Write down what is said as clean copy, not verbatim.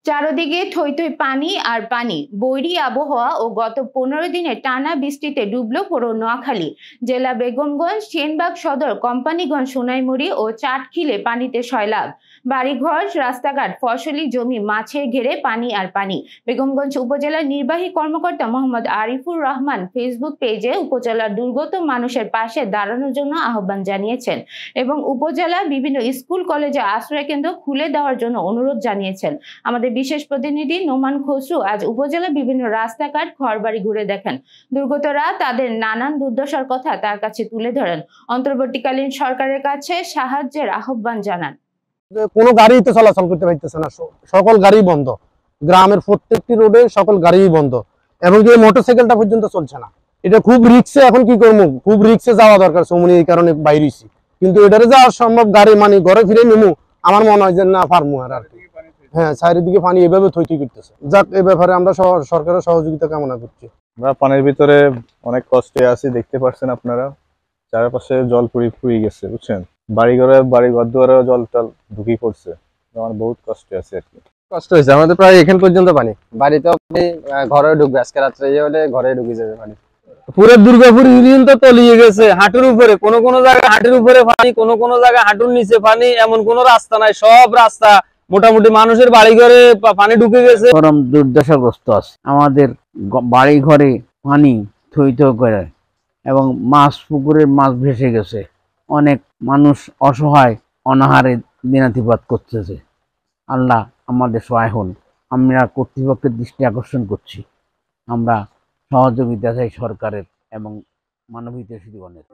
চারদিকে থই থই পানি আর পানি, বৈরী আবহাওয়া ও গত 15 দিনে টানা বৃষ্টিতে ডুবলো পুরো নোয়াখালী জেলা। বেগমগঞ্জ, সেনবাগ সদর, কোম্পানিগঞ্জ, সোনাইমুড়ি ও চাটখিলে পানিতে সয়লাব। বাড়িঘর, রাস্তাঘাট, ফসলি জমি মাছের ঘেরে পানি আর পানি। বেগমগঞ্জ উপজেলার নির্বাহী কর্মকর্তা মোহাম্মদ আরিফুর রহমান ফেসবুক পেজে উপজেলার দুর্গত মানুষের পাশে দাঁড়ানোর জন্য আহ্বান জানিয়েছেন এবং উপজেলা বিভিন্ন স্কুল কলেজে আশ্রয় কেন্দ্র খুলে দেওয়ার জন্য অনুরোধ জানিয়েছেন। আমাদের বিশেষ প্রতিনিধি নোমান খসরু আজ উপজেলার বিভিন্ন রাস্তাঘাট, ঘরবাড়ি ঘুরে দেখেন। দুর্গতরা তাদের নানান দুর্দশার কথা তার কাছে তুলে ধরেন। অন্তর্বর্তীকালীন সরকারের কাছে সাহায্যের আহ্বান জানান। কোনো গাড়ি তো চলাচল করতে পারতেছে না, সকল গাড়ি বন্ধ। গ্রামের প্রত্যেকটি রোডে সকল গাড়ি বন্ধ এবং যে মোটরসাইকেলটা পর্যন্ত চলছে না। এটা খুব রিক্সে, এখন কি করবো, খুব রিক্সে যাওয়া দরকার, সমনি এই কারণে বাইরেছি। কিন্তু এটারে যাওয়া সম্ভব, গাড়ি মানে ঘরে ফিরে নেমু আমার মনে হয় যে না পারবো আর কি। হ্যাঁ, চারিদিকে পানি এভাবে থই করতেছে। যাক, এ ব্যাপারে আমরা সরকারের সহযোগিতা কামনা করছি। আমরা পানির ভিতরে অনেক কষ্টে আছি, দেখতে পাচ্ছেন আপনারা। চারপাশে জল পুরি গেছে, বুঝছেন। বাড়ি ঘর দুয়ারেও জল টল ঢুকি পড়ছে। আমার বহুত কষ্টে আছে আর কি। কষ্ট হয়েছে আমাদের, প্রায় এখান পর্যন্ত পানি। বাড়িতেও ঘরে ঢুকবে, আজকে রাত্রে হলে ঘরে ঢুকে যাবে পানি। পুরো দুর্গাপুর ইউনিয়ন তো তলিয়ে গেছে হাঁটুর উপরে। কোনো জায়গায় হাঁটুর উপরে পানি, কোনো জায়গায় হাঁটুর নিচে পানি। এমন কোনো রাস্তা নাই, সব রাস্তা মোটামুটি মানুষের বাড়ি ঘরে পানি ঢুকে গেছে। চরম দুর্দশাগ্রস্ত আছে আমাদের বাড়ি ঘরে পানি থই থই করে এবং মাছ, পুকুরের মাছ ভেসে গেছে। অনেক মানুষ অসহায় অনাহারে দিনাতিপাত করতেছে। আল্লাহ আমাদের সহায় হন। আমরা কর্তৃপক্ষের দৃষ্টি আকর্ষণ করছি, আমরা সহযোগিতা চাই সরকারের এবং মানবহিতৈষীগণের।